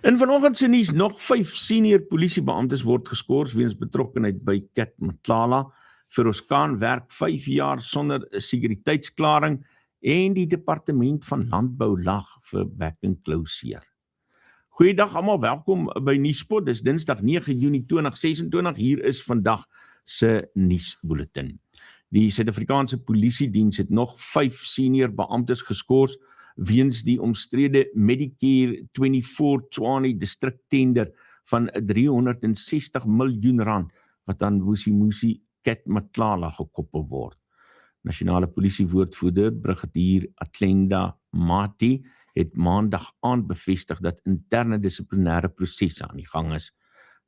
In vanoggend se nuus nog 5 senior polisiebeamptes word geskort weens betrokkenheid by Cat Matlala. Firozkhan werk 5 jaar sonder 'n sekuriteitsklaring en die departement van landbou lag vir back and closure. Goeiedag almal, welkom by Nuuspot. Dis Dinsdag 9 Junie 2026. Hier is vandag se nuusbulletin. Die Suid-Afrikaanse Polisiediens het nog 5 senior beamptes geskort weens die omstrede Medicare 24/20 distriktender van R360 miljoen wat aan Vusimusi Cat Matlala gekoppel word. Nasionale Polisiewoordvoerder Brigadier Atlenda Mati het maandag aand bevestig dat interne dissiplinêre prosesse aan die gang is.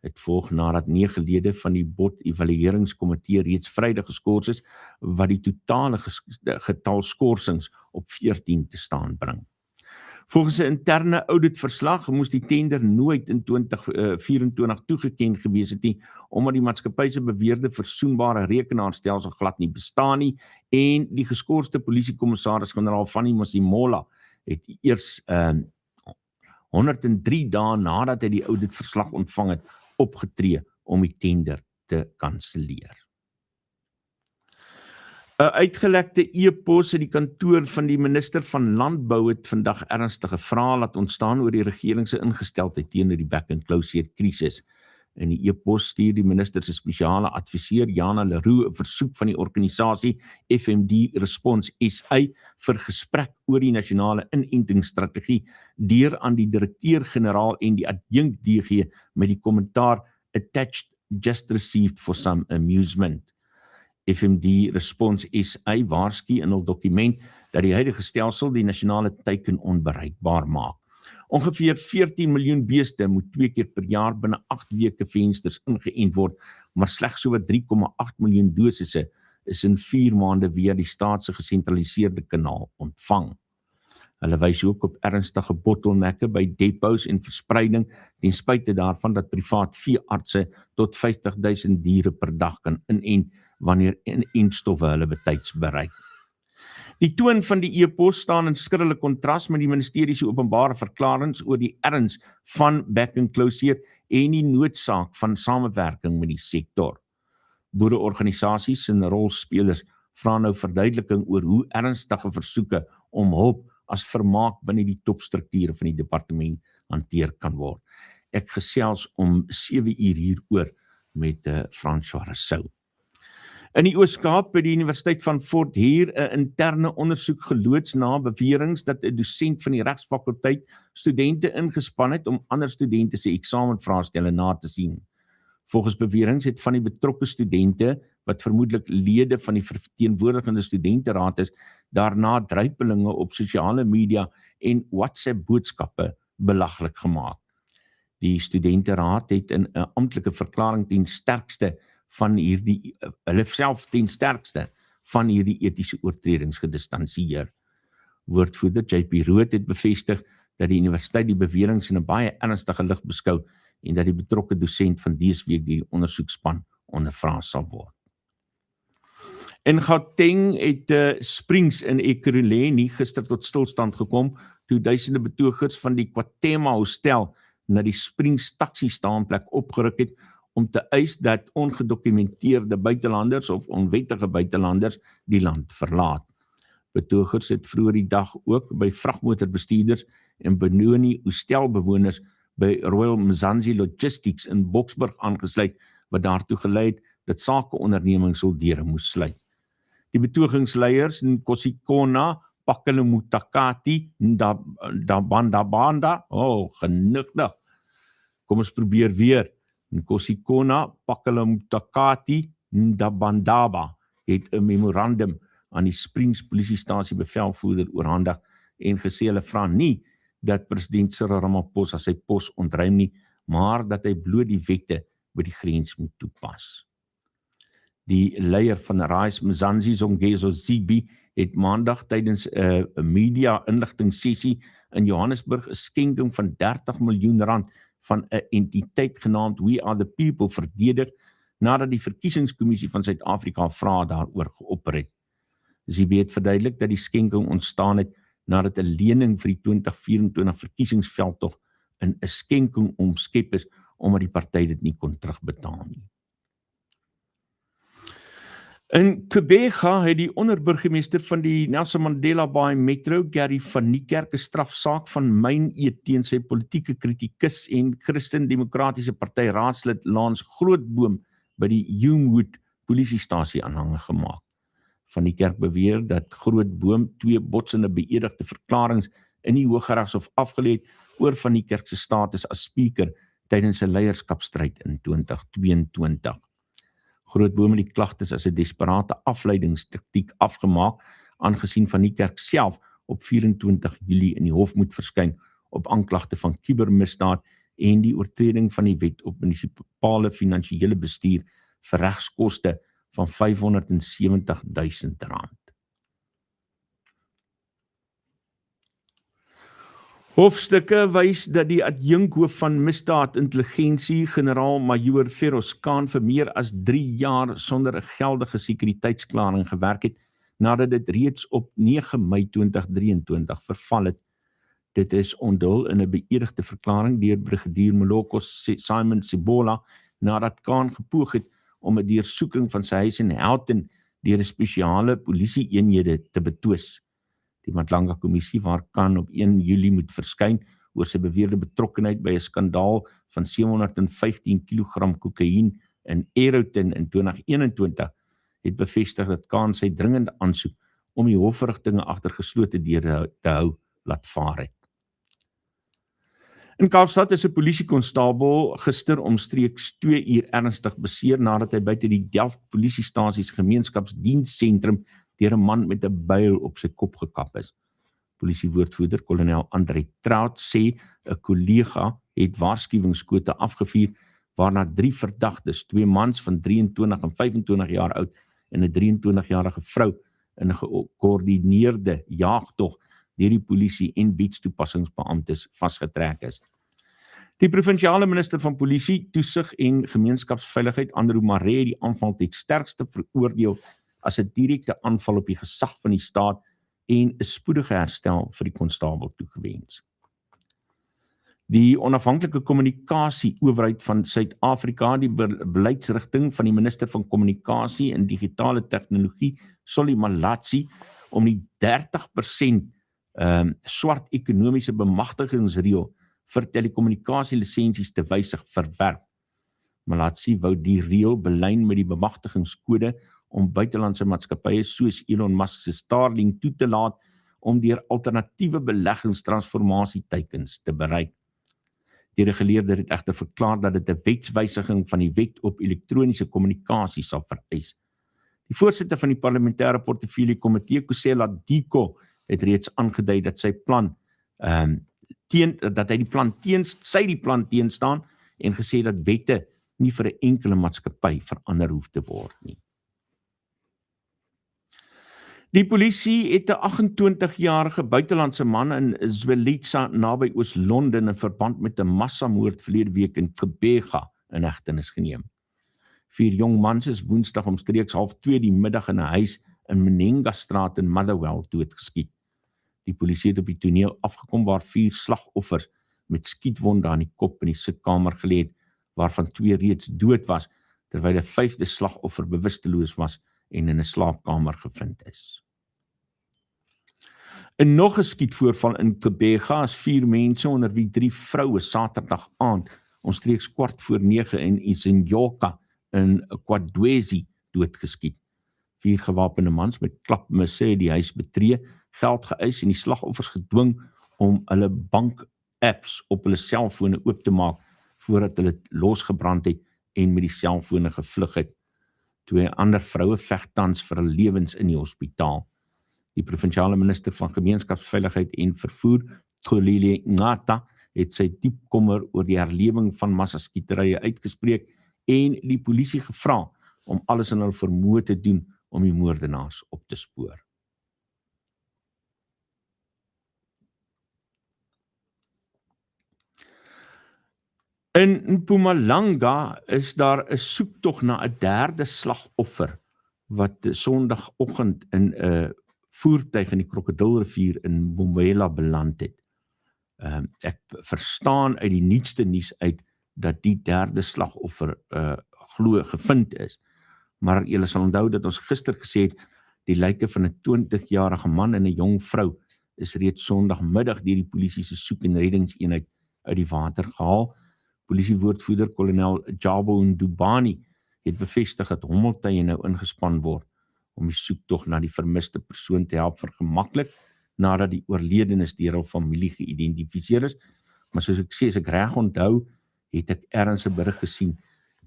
Het volg nadat 9 lede van die BOT-evalueringskomitee reeds Vrydag geskort is, wat die totale getal skorsings op 14 te staan bring. Volgens 'n interne auditverslag moes die tender nooit in 2024 toegeken gewees het nie, omdat die maatskappy se beweerde versoenbare rekenaarstelsel glad nie bestaan nie en die geskorste polisiekommissaris-generaal Fanny Masimola het eers 103 dae nadat hy die auditverslag ontvang het, opgetree om die tender te kanselleer. 'n Uitgelekte e-pos uit die kantoor van die minister van Landbou het vandag ernstige vrae laat ontstaan oor die regering se ingesteldheid teenoor die back and closure krisis. In die e-pos stuur die minister se spesiale adviseur Jana Leroux 'n versoek van die organisasie FMD Response SA vir gesprek oor die nasionale inentingsstrategie deur aan die direkteur-generaal en die adjunk DG met die kommentaar attached just received for some amusement. FMD Response SA waarsku in hul dokument dat die huidige stelsel die nasionale teiken onbereikbaar maak. Ongeveer 14 miljoen beeste moet 2 keer per jaar binne 8 weke vensters ingeënt word, maar slegs sowat 3,8 miljoen dosisse is in 4 maande via die staat se gesentraliseerde kanaal ontvang. Hulle wys ook op ernstige bottelnekke by depots en verspreiding, ten spyte daarvan dat privaat veeartse tot 50.000 diere per dag kan inent wanneer inentstowwe hulle betyds bereik. Die toon van die e-pos staan in skrille kontras met die ministerie se openbare verklaringe oor die erns van back and closure en die noodsaak van samewerking met die sektor. Boereorganisasies en rolspelers vra nou verduideliking oor hoe ernstige versoeke om hulp as vermaak binne die topstrukture van die departement hanteer kan word. Ek gesels om 7 uur hieroor met François Rousseau. In die Oos-Kaap by die Universiteit van Fort Heer 'n interne ondersoek geloods na beweringe dat 'n dosent van die regsfakulteit studente ingespan het om ander studente se eksamenvraestelle na te sien. Volgens beweringe het van die betrokke studente, wat vermoedelik lede van die verteenwoordigende studenteraad is, daarna druipelinge op sosiale media en WhatsApp boodskappe belaglik gemaak. Die studenteraad het in 'n amptelike verklaring ten sterkste van hierdie etiese oortredings gedistansieer. Woordvoerder JP Rood het bevestig dat die universiteit die beweringe in 'n baie ernstige lig beskou en dat die betrokke dosent van dese week die ondersoekspan ondervra sal word. In Gauteng het Springs in Ekurhuleni gister tot stilstand gekom toe duisende betogers van die Kwatema Hostel na die Springs taxi staanplek opgeruk het om te eis dat ongedokumenteerde buitelanders of onwettige buitelanders die land verlaat. Betogers het vroeër die dag ook by vragmotorbestuurders en Benoni hostelbewoners by Royal Mzansi Logistics in Boksburg aangesluit, wat daartoe gelei het dat sakeondernemings hul deure moes sluit. Die betogingsleiers in Nkosikona, Pakelemutakati, Ndabandabanda, genigtig. Kom ons probeer weer. Nkosikona, Pakelemutakati, Ndabandaba het 'n memorandum aan die Springs polisiestasie bevelvoerder oorhandig en gesê hulle vra nie dat president Cyril Ramaphosa sy pos ontruim nie, maar dat hy bloot die wette by die grens moet toepas. Die leier van Rise Mzansi Zongezo Zibi het maandag tydens 'n media inligtingssessie in Johannesburg 'n skenking van R30 miljoen van 'n entiteit genaamd We Are The People verdedig nadat die verkiesingskommissie van Suid-Afrika vrae daaroor geopper het. Zibi het verduidelik dat die skenking ontstaan het nadat 'n lening vir die 2024 verkiesingsveldtog in 'n skenking omskep is, omdat die party dit nie kon terugbetaal nie. In Gqeberha het die onderburgemeester van die Nelson Mandela Bay Metro, Gary van Niekerk, 'n strafsaak van myneed teen sy politieke kritikus en Christen-Demokratiese Party raadslid Lance Grootboom by die Humewood polisiestasie aanhange gemaak. Van Niekerk beweer dat Grootboom 2 botsende beëdigde verklaringe in die Hooggeregshof afgelê het oor Van Niekerk se status as speaker tydens 'n leierskapstryd in 2022. Grootboom het die klagtes as 'n desperate afleidingstaktiek afgemaak, aangesien Van Niekerk self op 24 Julie in die hof moet verskyn op aanklagte van kubermisdaad en die oortreding van die wet op munisipale finansiële bestuur vir regskoste van R570.000. Hofstukke wys dat die adjunkhoof van misdaadintelligensie, generaal-majoor Feroz Khan, vir meer as 3 jaar sonder 'n geldige sekuriteitsklaring gewerk het, nadat dit reeds op 9 Mei 2023 verval het. Dit is onthul in 'n beëdigde verklaring deur brigadier Moloko Simon Sibola, nadat Khan gepoog het om 'n deursoeking van sy huis in Houghton deur 'n spesiale polisieeenhede te betwis. Die Matlanga Kommissie, waar Khan op 1 Julie moet verskyn oor sy beweerde betrokkenheid by 'n skandaal van 715 kg kokain in Arrowton in 2021, het bevestig dat Khan sy dringende aansoek om die hofverrigtinge agter geslote deure te hou laat vaar het. In Kaapstad is 'n polisiekonstabel gister omstreeks 2 uur ernstig beseer nadat hy buite die Delft polisiestasie se gemeenskapsdienssentrum deur 'n man met 'n byl op sy kop gekap is. Polisiewoordvoerder kolonel André Trout sê 'n kollega het waarskuwingsskote afgevuur waarna 3 verdagtes, 2 mans van 23 en 25 jaar oud en 'n 23-jarige vrou in 'n gekoördineerde jaagtog deur die polisie en wetstoepassingsbeamptes vasgetrek is. Die provinsiale minister van polisie, toesig en gemeenskapsveiligheid, Andrew Maree, het die aanval ten sterkste veroordeel as 'n direkte aanval op die gesag van die staat en 'n spoedige herstel vir die konstabel toegewens. Die onafhanklike kommunikasie-owerheid van Suid-Afrika, die beleidsrigting van die minister van kommunikasie en digitale tegnologie, Solly Malatsi, om die 30% swart ekonomiese bemagtigingsreël vir telekommunikasielisensies te wysig verwerp. Malatsi wou die reël belyn met die bemagtigingskode om buitelandse maatskappye soos Elon Musk se Starlink toe te laat om deur alternatiewe beleggingstransformasieteikens te bereik. Die reguleerder het egter verklaar dat dit 'n wetswysiging van die wet op elektroniese kommunikasie sal vereis. Die voorsitter van die parlementêre portefeulje komitee, Kusela Diko, het reeds aangedui dat sy plan die plan teenstaan en gesê dat wette nie vir 'n enkele maatskappy verander hoef te word nie. Die polisie het 'n 28-jarige buitelandse man in Zwelitsha naby Oos-London in verband met 'n massamoord verlede week in Gqeberha in hegtenis geneem. 4 jong mans is Woensdag omstreeks 1:30 die middag in 'n huis in Menenga Straat in Motherwell doodgeskiet. Die polisie het op die toneel afgekom waar 4 slagoffers met skietwonde aan die kop in die sitkamer gelê het, waarvan 2 reeds dood was, terwyl 'n 5de slagoffer bewusteloos was en in 'n slaapkamer gevind is. In nog 'n skietvoorval in Gqeberha is 4 mense, onder wie 3 vroue, Saterdag aand omstreeks 8:45 in Isinyoka in Kwadwesi doodgeskiet. 4 gewapende mans met klapmisse het die huis betree, geld geëis en die slagoffers gedwing om hulle bank-apps op hulle selfone oop te maak voordat hulle losgebrand het en met die selfone gevlug het. 2 ander vroue veg tans vir hul lewens in die hospitaal. Die provinsiale minister van gemeenskapsveiligheid en vervoer, Xolile Ngata, het sy diep kommer oor die herlewing van massaskieterye uitgespreek en die polisie gevra om alles in hul vermoë te doen om die moordenaars op te spoor. In Mpumalanga is daar 'n soektog na 'n 3de slagoffer wat Sondagoggend in 'n voertuig in die Krokodilrivier in Mbombela beland het. Ek verstaan uit die nuutste nuus uit dat die derde slagoffer glo gevind is. Maar julle sal onthou dat ons gister gesê het, die lyke van 'n 20-jarige man en 'n jong vrou is reeds Sondagmiddag deur die polisie se soek- en reddingseenheid uit die water gehaal. Polisiewoordvoerder kolonel Jabo Ndubani het bevestig dat hommeltuie nou ingespan word om die soektog na die vermiste persoon te help vergemaklik nadat die oorledenes deur hul familie geïdentifiseer is. Maar soos ek sê, as ek reg onthou, het ek ergens 'n berig gesien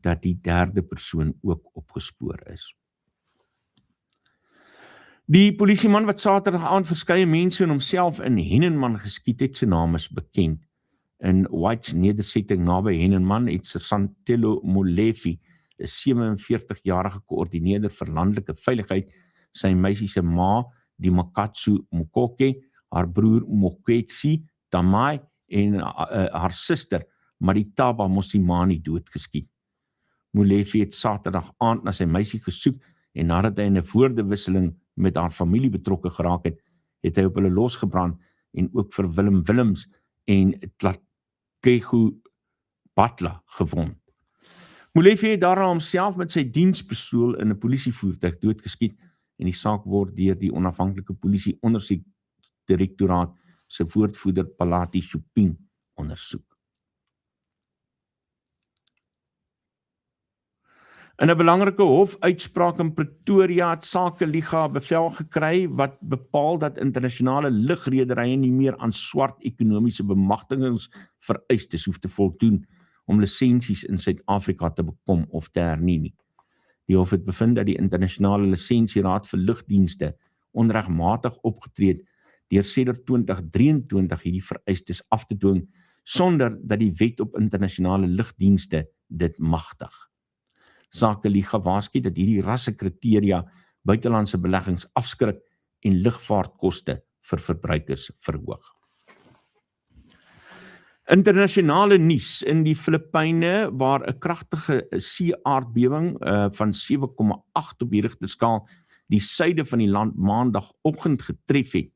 dat die derde persoon ook opgespoor is. Die polisieman wat Saterdag aand verskeie mense en homself in Hennenman geskiet het, se naam is bekend. In White's nedersetting naby Hennenman het Santelo Molefe, 'n 47-jarige koördineerder vir landelike veiligheid, sy meisie se ma, die Makatsu Mokoke, haar broer Mokwetsi Tamai en haar suster Maritaba Mosimani doodgeskiet. Molefe het Saterdag aand na sy meisie gesoek en nadat hy in 'n woordewisseling met haar familie betrokke geraak het, het hy op hulle losgebrand en ook vir Willem Willems en Tlatkegu Batla gewond. Molefe het daarna homself met sy dienspistool in 'n polisievoertuig doodgeskiet en die saak word deur die onafhanklike polisie ondersoekdirektoraat se woordvoerder Palati Shuping ondersoek. In 'n belangrike hofuitspraak in Pretoria het Sakeliga bevel gekry wat bepaal dat internasionale lugrederye nie meer aan swart ekonomiese bemagtigingsvereistes hoef te voldoen om lisensies in Suid-Afrika te bekom of te hernie nie. Die hof het bevind dat die internasionale lisensieraad vir lugdienste onregmatig opgetree het deur sedert 2023 hierdie vereistes af te dwing sonder dat die wet op internasionale lugdienste dit magtig. Sakeliga waarsku dat hierdie rassekriteria buitelandse beleggings afskrik en lugvaartkoste vir verbruikers verhoog. Internasionale nuus in die Filippyne waar 'n kragtige see-aardbewing van 7,8 op die Richterskaal die suide van die land maandagoggend getref het,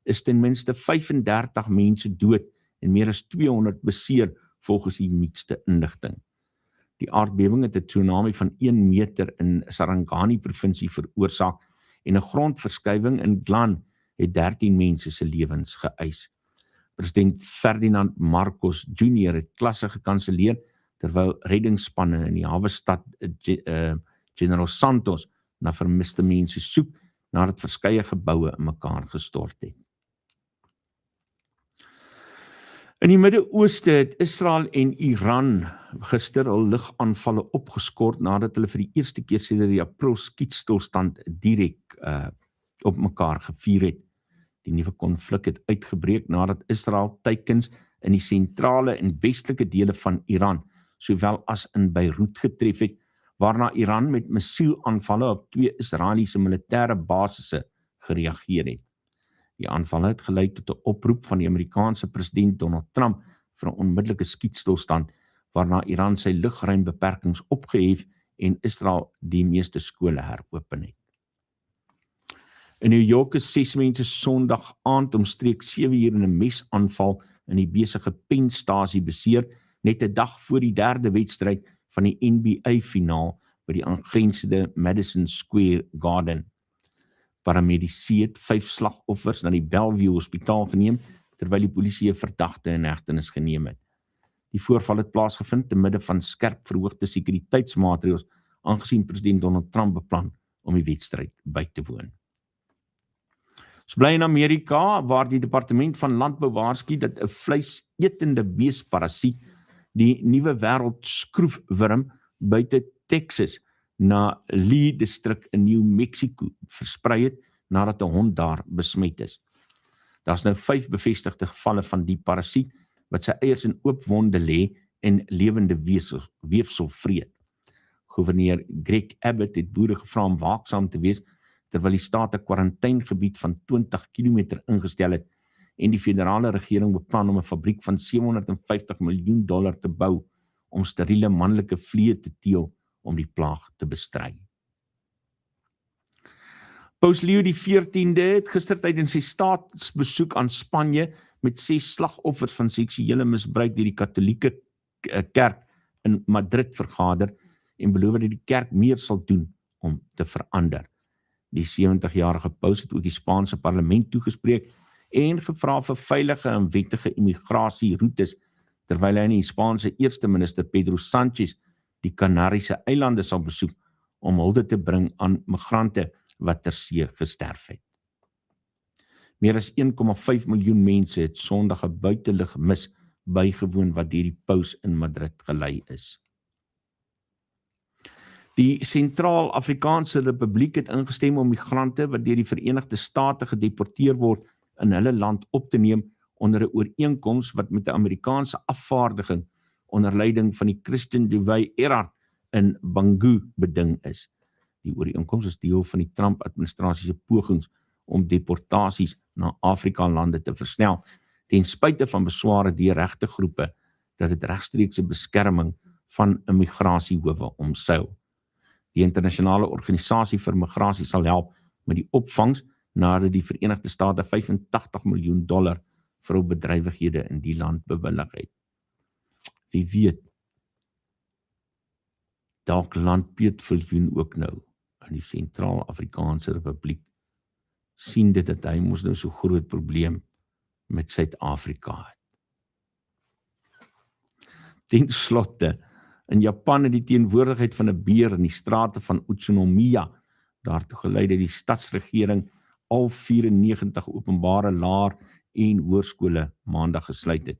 is ten minste 35 mense dood en meer as 200 beseer volgens die nuutste inligting. Die aardbewing het 'n tsunami van 1 meter in Sarangani provinsie veroorsaak en 'n grondverskywing in Glan het 13 mense se lewens geëis. President Ferdinand Marcos Jr. het klasse gekanselleer terwyl reddingsspanne in die hawestad General Santos na vermiste mense soek nadat verskeie geboue in mekaar gestort het. In die Midde-Ooste het Israel en Iran gister hul lugaanvalle opgeskort nadat hulle vir die eerste keer sedert die April skietstilstand direk op mekaar gevier het. Die nuwe konflik het uitgebreek nadat Israel teikens in die sentrale en westelike dele van Iran, sowel as in Beirut getref het, waarna Iran met missielaanvalle op 2 Israeliese militêre basisse gereageer het. Die aanvalle het gelei tot 'n oproep van die Amerikaanse president Donald Trump vir 'n onmiddellike skietstilstand, waarna Iran sy lugruimbeperkings opgehef en Israel die meeste skole heropen het. In New York is 6 mense Sondag aand omstreeks 7 uur in 'n mesaanval in die besige Penn-stasie beseer, net 'n dag voor die derde wedstryd van die NBA-finaal by die aangrensende Madison Square Garden. Paramedici het 5 slagoffers na die Bellevue Hospitaal geneem, terwyl die polisie 'n verdagte in hegtenis geneem het. Die voorval het plaasgevind te midde van skerp verhoogde sekuriteitsmaatreëls, aangesien president Donald Trump beplan om die wedstryd by te woon. Ons bly in Amerika, waar die Departement van Landbou waarsku dat 'n vleisetende beesparasiet, die nuwe wêreldskroefwurm, buite Texas na Lee distrik in New Mexico versprei het nadat 'n hond daar besmet is. Daar's nou 5 bevestigde gevalle van die parasiet wat sy eiers in oop wonde lê en lewende weefsel vreet. Gouverneur Greg Abbott het boere gevra om waaksaam te wees terwyl die staat 'n kwarantaingebied van 20 km ingestel het en die federale regering beplan om 'n fabriek van $750 miljoen te bou om steriele manlike vliee te teel om die plaag te bestry. Paus Leo die 14de het gister tydens sy staatsbesoek aan Spanje met 6 slagoffers van seksuele misbruik deur die Katolieke kerk in Madrid vergader en beloof dat die kerk meer sal doen om te verander. Die 70-jarige paus het ook die Spaanse parlement toegespreek en gevra vir veilige en wettige immigrasieroetes, terwyl hy in die Spaanse eerste minister Pedro Sánchez die Kanariese eilande sal besoek om hulde te bring aan migrante wat ter see gesterf het. Meer as 1,5 miljoen mense het Sondag 'n buitelug mis bygewoon wat deur die paus in Madrid gelei is. Die Sentraal-Afrikaanse Republiek het ingestem om migrante wat deur die Verenigde State gedeporteer word in hulle land op te neem onder 'n ooreenkoms wat met 'n Amerikaanse afvaardiging onder leiding van die Christian Duway-Erhard in Bangu beding is. Die ooreenkoms is deel van die Trump-administrasie se pogings om deportasies na Afrika-lande te versnel, ten spyte van besware deur regtegroepe dat dit regstreekse beskerming van immigrasiehowe omseil. Die internasionale organisasie vir migrasie sal help met die opvangs nadat die Verenigde State $85 miljoen vir bedrywighede in die land bewillig het. Wie weet, dalk land Piet Viljoen ook nou in die Sentraal-Afrikaanse Republiek sien dit dat hy mos nou so groot probleem met Suid-Afrika het. Ten slotte, in Japan het die teenwoordigheid van 'n beer in die strate van Utsunomiya daartoe gelei dat die stadsregering al 94 openbare laer- en hoërskole maandag gesluit het.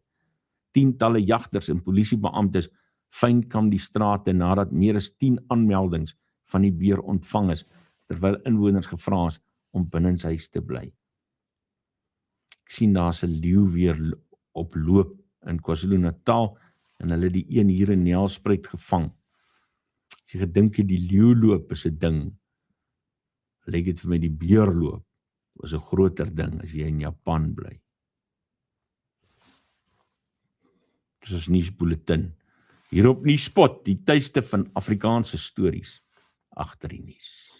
Tientalle jagters en polisiebeamptes fynkamp die strate nadat meer as 10 aanmeldings van die beer ontvang is, terwyl inwoners gevra is om binnenshuis te bly. Ek sien daar's 'n leeu weer op loop in KwaZulu-Natal en hulle die een hier in Nelspruit gevang. As jy gedink het die leeuloop is 'n ding, lyk dit vir my die beerloop was 'n groter ding as jy in Japan bly. Dis is nuusbulletin. Hier op Nuuspot, die tuiste van Afrikaanse stories agter die nuus.